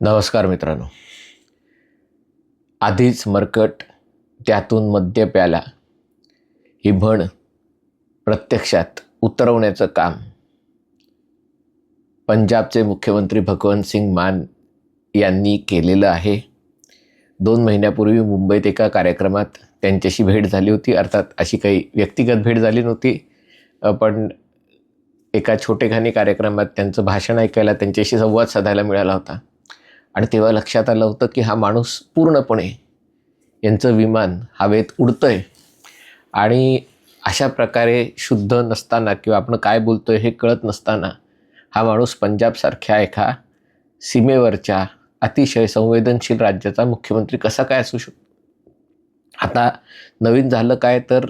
नमस्कार मित्रांनो. आधीच मरकट त्यातून मद्य प्याला ही म्हण प्रत्यक्षात उतरवण्याचं काम पंजाबचे मुख्यमंत्री भगवंत सिंग मान यांनी केलेलं आहे. 2 महिन्यापूर्वी मुंबईत एका कार्यक्रमात त्यांच्याशी भेट झाली होती. अर्थात अशी काही व्यक्तिगत भेट झाली नव्हती, पण एका छोटेखानी कार्यक्रमात त्यांचं भाषण ऐकायला, त्यांच्याशी संवाद साधायला मिळाला होता. आणि तेव्हा लक्षात आलं होतं की हा माणूस पूर्णपणे यांचं विमान हवेत उडतंय आणि अशा प्रकारे शुद्ध नसताना किंवा आपण काय बोलतोय हे कळत नसताना हा माणूस पंजाबसारख्या एका सीमेवरच्या अतिशय संवेदनशील राज्याचा मुख्यमंत्री कसा काय असू शकतो. आता नवीन झालं काय तर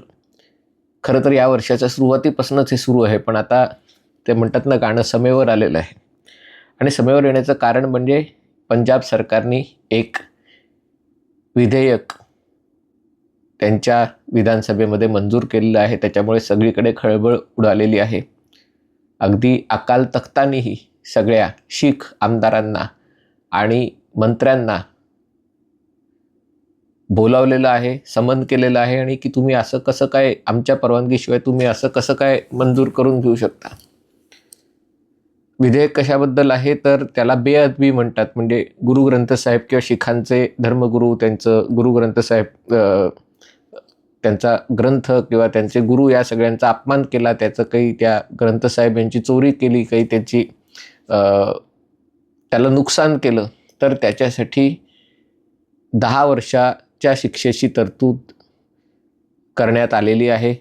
खरं तर या वर्षाच्या सुरुवातीपासूनच हे सुरू आहे, पण आता ते म्हणतात ना, गाणं समेवर आलेलं आहे. आणि समेवर येण्याचं कारण म्हणजे पंजाब सरकारने एक विधेयक त्यांच्या विधानसभेमध्ये मंजूर केलेलं आहे. त्याच्यामुळे सगळीकडे खळबळ उडालेली आहे. अगदी अकाल तख्तानेही सगळ्या शीख आमदारांना आणि मंत्र्यांना बोलावलेलं आहे, समन केलेलं आहे आणि की तुम्ही असं कसं काय, आमच्या परवानगीशिवाय तुम्ही असं कसं काय मंजूर करून घेऊ शकता. विधेयक कशाबद्दल आहे तर त्याला बेअदबी म्हणतात. म्हणजे गुरु ग्रंथ साहेब किंवा शिखांचे धर्मगुरू, त्यांचं गुरु ग्रंथ साहेब, त्यांचा ग्रंथ किंवा त्यांचे गुरु या सगळ्यांचा अपमान केला, त्याचं काही त्या ग्रंथ साहेब यांची चोरी केली, काही त्याची त्याला नुकसान केलं तर त्याच्यासाठी 10 वर्षाच्या शिक्षेची तरतूद करण्यात आलेली आहे.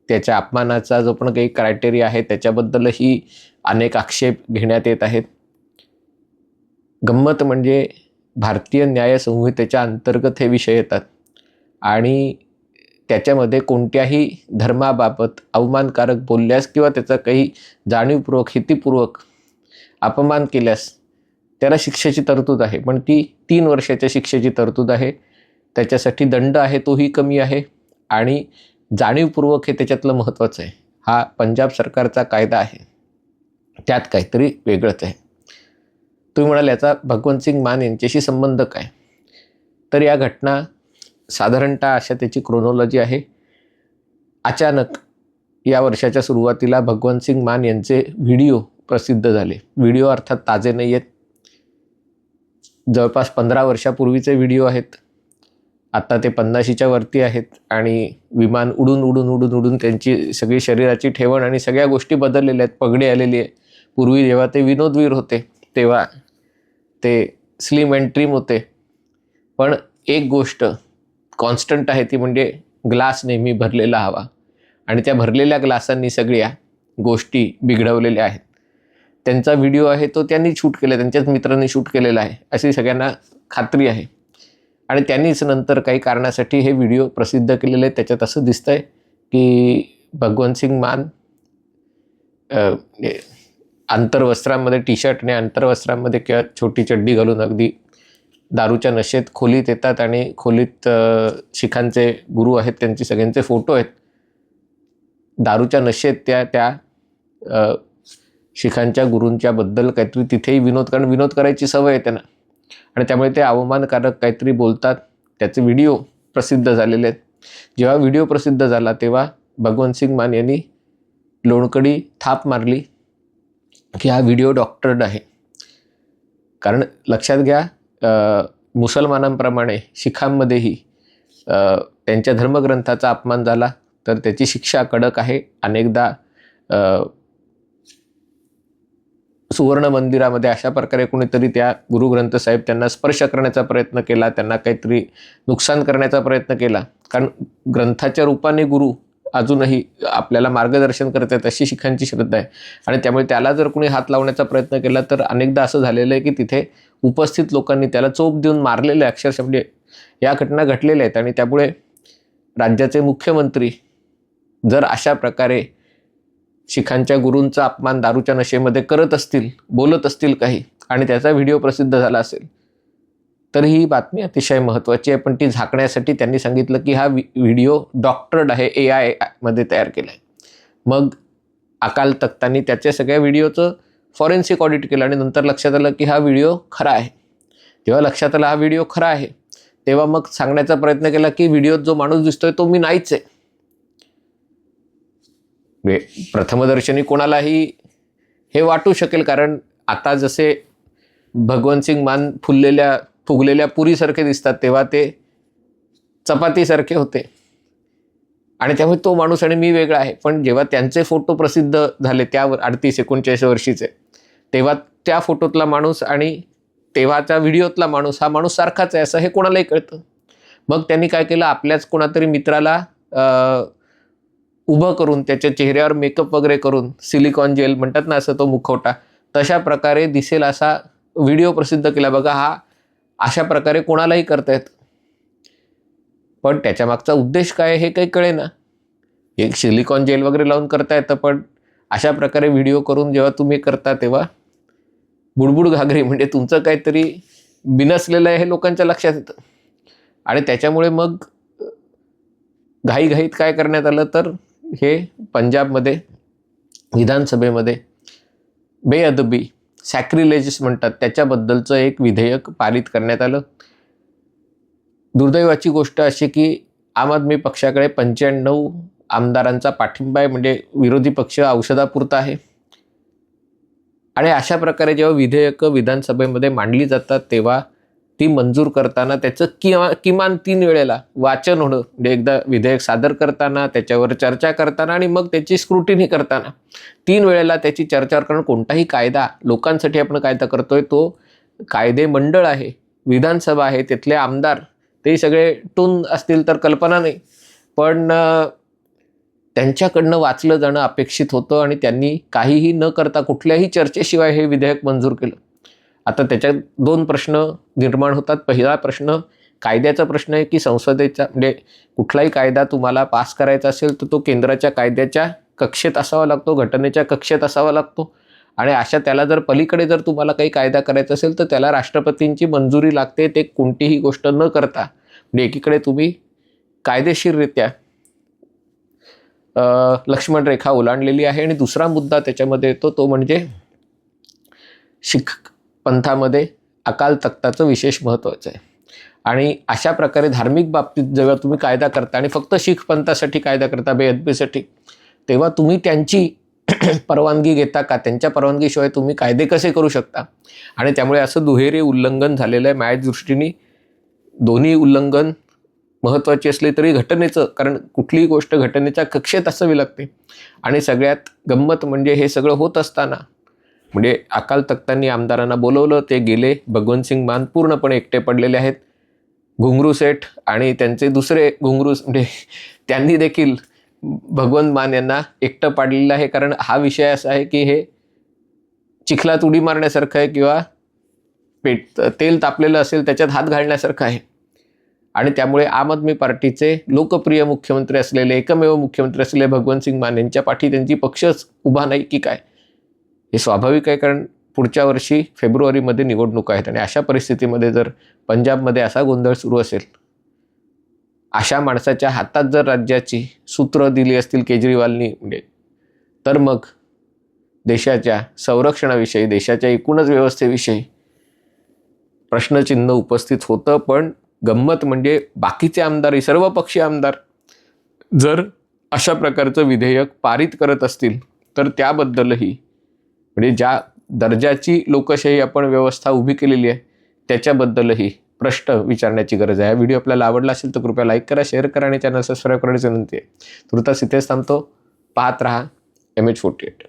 त्याच्या अपमानाचा जो पण काही क्रायटेरिया आहे त्याच्याबद्दलही अनेक आक्षेप घेण्यात येत आहेत. गंमत म्हणजे भारतीय न्याय संहितेच्या अंतर्गत हे विषय येतात आणि त्याच्यामध्ये कोणत्याही धर्माबाबत अवमानकारक बोलल्यास किंवा त्याचा काही जाणीवपूर्वक, हेतुपूर्वक अपमान केल्यास त्याला शिक्षेची तरतूद आहे, पण ती 3 वर्षाच्या शिक्षेची तरतूद आहे. त्याच्यासाठी दंड आहे तोही कमी आहे आणि जाणीवपूर्वक हे त्याच्यातलं महत्त्वाचं आहे. हा पंजाब सरकारचा कायदा आहे, त्यात काहीतरी वेगळंच आहे. तुम्ही म्हणाल याचा भगवंत सिंग मान यांच्याशी संबंध काय, तर या घटना साधारणतः अशा त्याची क्रोनॉलॉजी आहे. अचानक या वर्षाच्या सुरुवातीला भगवंत सिंग मान यांचे व्हिडिओ प्रसिद्ध झाले. व्हिडिओ अर्थात ताजे नाही आहेत, जवळपास 15 वर्षापूर्वीचे व्हिडिओ आहेत. आता ते 50च्या वरती आहेत आणि विमान उडून उडून उडून उडून त्यांची सगळी शरीराची ठेवण आणि सगळ्या गोष्टी बदललेल्या आहेत. पगडी आलेली आहे. पूर्वी जेव्हा ते विनोदवीर होते तेव्हा ते स्लिम अँड ट्रिम होते, पण एक गोष्ट कॉन्स्टंट आहे ती म्हणजे ग्लास नेहमी भरलेला हवा आणि त्या भरलेल्या ग्लासांनी सगळ्या गोष्टी बिघडवलेल्या आहेत. त्यांचा व्हिडिओ आहे तो त्यांनी शूट केला, त्यांच्याच मित्रांनी शूट केलेला आहे अशी सगळ्यांना खात्री आहे. आणि त्यांनीच नंतर काही कारणासाठी हे व्हिडिओ प्रसिद्ध केलेले आहेत. त्याच्यात असं दिसतंय की भगवंत सिंग मान आंतरवस्त्रांमध्ये, टी शर्ट आणि आंतरवस्त्रांमध्ये किंवा छोटी चड्डी घालून अगदी दारूच्या नशेत खोलीत येतात आणि खोलीत शिखांचे गुरु आहेत त्यांचे सगळ्यांचे फोटो आहेत. दारूच्या नशेत त्या शिखांच्या गुरूंच्या बद्दल काहीतरी तिथेही विनोद करायची सवय आहे त्यांना आणि त्यामुळे ते अवमानकारक काहीतरी बोलतात. त्याचे व्हिडिओ प्रसिद्ध झालेले आहेत. जेव्हा व्हिडिओ प्रसिद्ध झाला तेव्हा भगवंत सिंग मान यांनी लोणकडी थाप मारली की हा व्हिडिओ डॉक्टर्ड आहे. कारण लक्षात घ्या, मुसलमानांप्रमाणे शिखांमध्येही त्यांच्या धर्मग्रंथाचा अपमान झाला तर त्याची शिक्षा कडक आहे. अनेकदा सुवर्ण मंदिरामध्ये अशा प्रकारे कोणीतरी त्या गुरुग्रंथ साहेब त्यांना स्पर्श करण्याचा प्रयत्न केला, त्यांना काहीतरी नुकसान करण्याचा प्रयत्न केला. कारण ग्रंथाच्या रूपाने गुरु अजूनही आपल्याला मार्गदर्शन करतात अशी शिखांची श्रद्धा आहे आणि त्यामुळे त्याला जर कोणी हात लावण्याचा प्रयत्न केला तर अनेकदा असं झालेलं आहे की तिथे उपस्थित लोकांनी त्याला चोप देऊन मारलेलं आहे. अक्षरशः म्हणजे या घटना घडलेल्या आहेत आणि त्यामुळे राज्याचे मुख्यमंत्री जर अशा प्रकारे शिखांच्या गुरूंचा अपमान दारूच्या नशेमध्ये करत असतील, बोलत असतील काही आणि त्याचा व्हिडिओ प्रसिद्ध झाला असेल तर ही बातमी अतिशय महत्त्वाची आहे. पण ती झाकण्यासाठी त्यांनी सांगितलं की हा व्हिडिओ डॉक्टर्ड आहे, AI मध्ये तयार केला आहे. मग अकाल तख्तांनी त्याच्या सगळ्या व्हिडिओचं फॉरेन्सिक ऑडिट केलं आणि नंतर लक्षात आलं की हा व्हिडिओ खरा आहे. जेव्हा लक्षात आला हा व्हिडिओ खरा आहे, तेव्हा मग सांगण्याचा प्रयत्न केला की व्हिडिओत जो माणूस दिसतोय तो मी नाहीच आहे. प्रथमदर्शनी कोणालाही हे वाटू शकेल, कारण आता जसे भगवंत सिंग मान फुगलेल्या पुरीसारखे दिसतात, तेव्हा ते चपातीसारखे होते आणि त्यामुळे तो माणूस आणि मी वेगळा आहे. पण जेव्हा त्यांचे फोटो प्रसिद्ध झाले त्यावर 38-39 वर्षीचे, तेव्हा त्या फोटोतला माणूस आणि तेव्हाच्या व्हिडिओतला माणूस हा माणूस सारखाच आहे असं हे कोणालाही कळतं. मग त्यांनी काय केलं, आपल्याच कोणातरी मित्राला उभं करून त्याच्या चेहऱ्यावर मेकअप वगैरे करून, सिलिकॉन जेल म्हणतात ना असं तो मुखवटा, तशा प्रकारे दिसेल असा व्हिडिओ प्रसिद्ध केला. बघा, हा अशा प्रकारे कोणालाही करता येतं. पण त्याच्या मागचा उद्देश काय हे काही कळेना. एक सिलिकॉन जेल वगैरे लावून करता येतं, पण अशा प्रकारे व्हिडिओ करून जेव्हा तुम्ही करता तेव्हा बुडबुड घागरी म्हणजे तुमचं काहीतरी बिनसलेलं आहे हे लोकांच्या लक्षात येतं. आणि त्याच्यामुळे मग घाईघाईत काय करण्यात आलं, तर हे पंजाबमध्ये विधानसभेमध्ये बेअदबी, सॅक्रिलेजिस म्हणतात, त्याच्याबद्दलचं एक विधेयक पारित करण्यात आलं. दुर्दैवाची गोष्ट अशी की आम आदमी पक्षाकडे 95 आमदारांचा पाठिंबा आहे, म्हणजे विरोधी पक्ष औषधापुरता आहे. आणि अशा प्रकारे जेव्हा विधेयकं विधानसभेमध्ये मांडली जातात तेव्हा ती मंजूर करताना त्याचं किमान 3 वेळेला वाचन होणं, म्हणजे एकदा विधेयक सादर करताना, त्याच्यावर चर्चा करताना आणि मग त्याची स्क्रुटिनी करताना 3 वेळेला त्याची चर्चा करणं. कोणताही कायदा, लोकांसाठी आपण कायदा करतोय, तो कायदे मंडळ आहे, विधानसभा आहे, तिथले आमदार ते सगळे टून असतील तर कल्पना नाही, पण त्यांच्याकडनं वाचलं जाणं अपेक्षित होतं आणि त्यांनी काहीही न करता कुठल्याही चर्चेशिवाय हे विधेयक मंजूर केलं. आता त्याच्यात 2 प्रश्न निर्माण होतात. पहिला प्रश्न कायद्याचा प्रश्न आहे की संसदेचा, म्हणजे कुठलाही कायदा तुम्हाला पास करायचा असेल तर तो केंद्राच्या कायद्याच्या कक्षेत असावा लागतो, घटनेच्या कक्षेत असावा लागतो. आणि त्याला जर पलीकडे जर तुम्हाला काही कायदा करायचा असेल तर त्याला राष्ट्रपतींची मंजुरी लागते. ते कोणतीही गोष्ट न करता, म्हणजे एकीकडे तुम्ही कायदेशीररित्या लक्ष्मण रेखा ओलांडलेली आहे. आणि दुसरा मुद्दा त्याच्यामध्ये येतो तो म्हणजे शीख पंथामध्ये अकाल तख्ताचं विशेष महत्त्वाचं आहे. आणि अशा प्रकारे धार्मिक बाबतीत जेव्हा तुम्ही कायदा करता आणि फक्त शीख पंथासाठी कायदा करता, बेअदबीसाठी, तेव्हा तुम्ही त्यांची परवानगी घेता का? त्यांच्या परवानगीशिवाय तुम्ही कायदे कसे करू शकता? आणि त्यामुळे असं दुहेरी उल्लंघन झालेलं आहे. माझ्या दृष्टीने दोन्ही उल्लंघन महत्त्वाची असली तरी घटनेचं, कारण कुठलीही गोष्ट घटनेच्या कक्षेत असावी लागते. आणि सगळ्यात गंमत म्हणजे हे सगळं होत असताना, म्हणजे अकाल तख्तांनी आमदारांना बोलवलं, ते गेले. भगवंत सिंग मान पूर्णपणे एकटे पडलेले आहेत. घुंगरू सेठ आणि त्यांचे दुसरे घुंगरू, म्हणजे त्यांनी देखील भगवंत मान यांना एकटं पाडलेलं आहे. कारण हा विषय असा आहे की हे चिखलात उडी मारण्यासारखं आहे किंवा तेल तापलेलं असेल त्याच्यात हात घालण्यासारखं आहे. आणि त्यामुळे आम आदमी पार्टीचे लोकप्रिय मुख्यमंत्री असलेले, एकमेव मुख्यमंत्री असलेले भगवंत सिंग मान यांच्या पाठी त्यांची पक्षच उभा नाही की काय, हे स्वाभाविक आहे. कारण पुढच्या वर्षी फेब्रुवारीमध्ये निवडणूक आहेत आणि अशा परिस्थितीमध्ये जर पंजाबमध्ये असा गोंधळ सुरू असेल, अशा माणसाच्या हातात जर राज्याची सूत्र दिली असतील केजरीवालनी, म्हणजे तर मग देशाच्या संरक्षणाविषयी, देशाच्या एकूणच व्यवस्थेविषयी प्रश्नचिन्ह उपस्थित होतं. पण गंमत म्हणजे बाकीचे आमदार, सर्वपक्षीय आमदार जर अशा प्रकारचं विधेयक पारित करत असतील तर त्याबद्दलही, म्हणजे ज्या दर्जाची लोकशाही आपण व्यवस्था उभी केलेली आहे त्याच्याबद्दलही प्रश्न विचारण्याची गरज आहे. हा व्हिडिओ आपल्याला आवडला असेल तर कृपया लाईक करा, शेअर करा आणि चॅनल सबस्क्राईब करण्याची विनंती आहे. तुर्तास इथेच थांबतो. पाहत रहा MH48.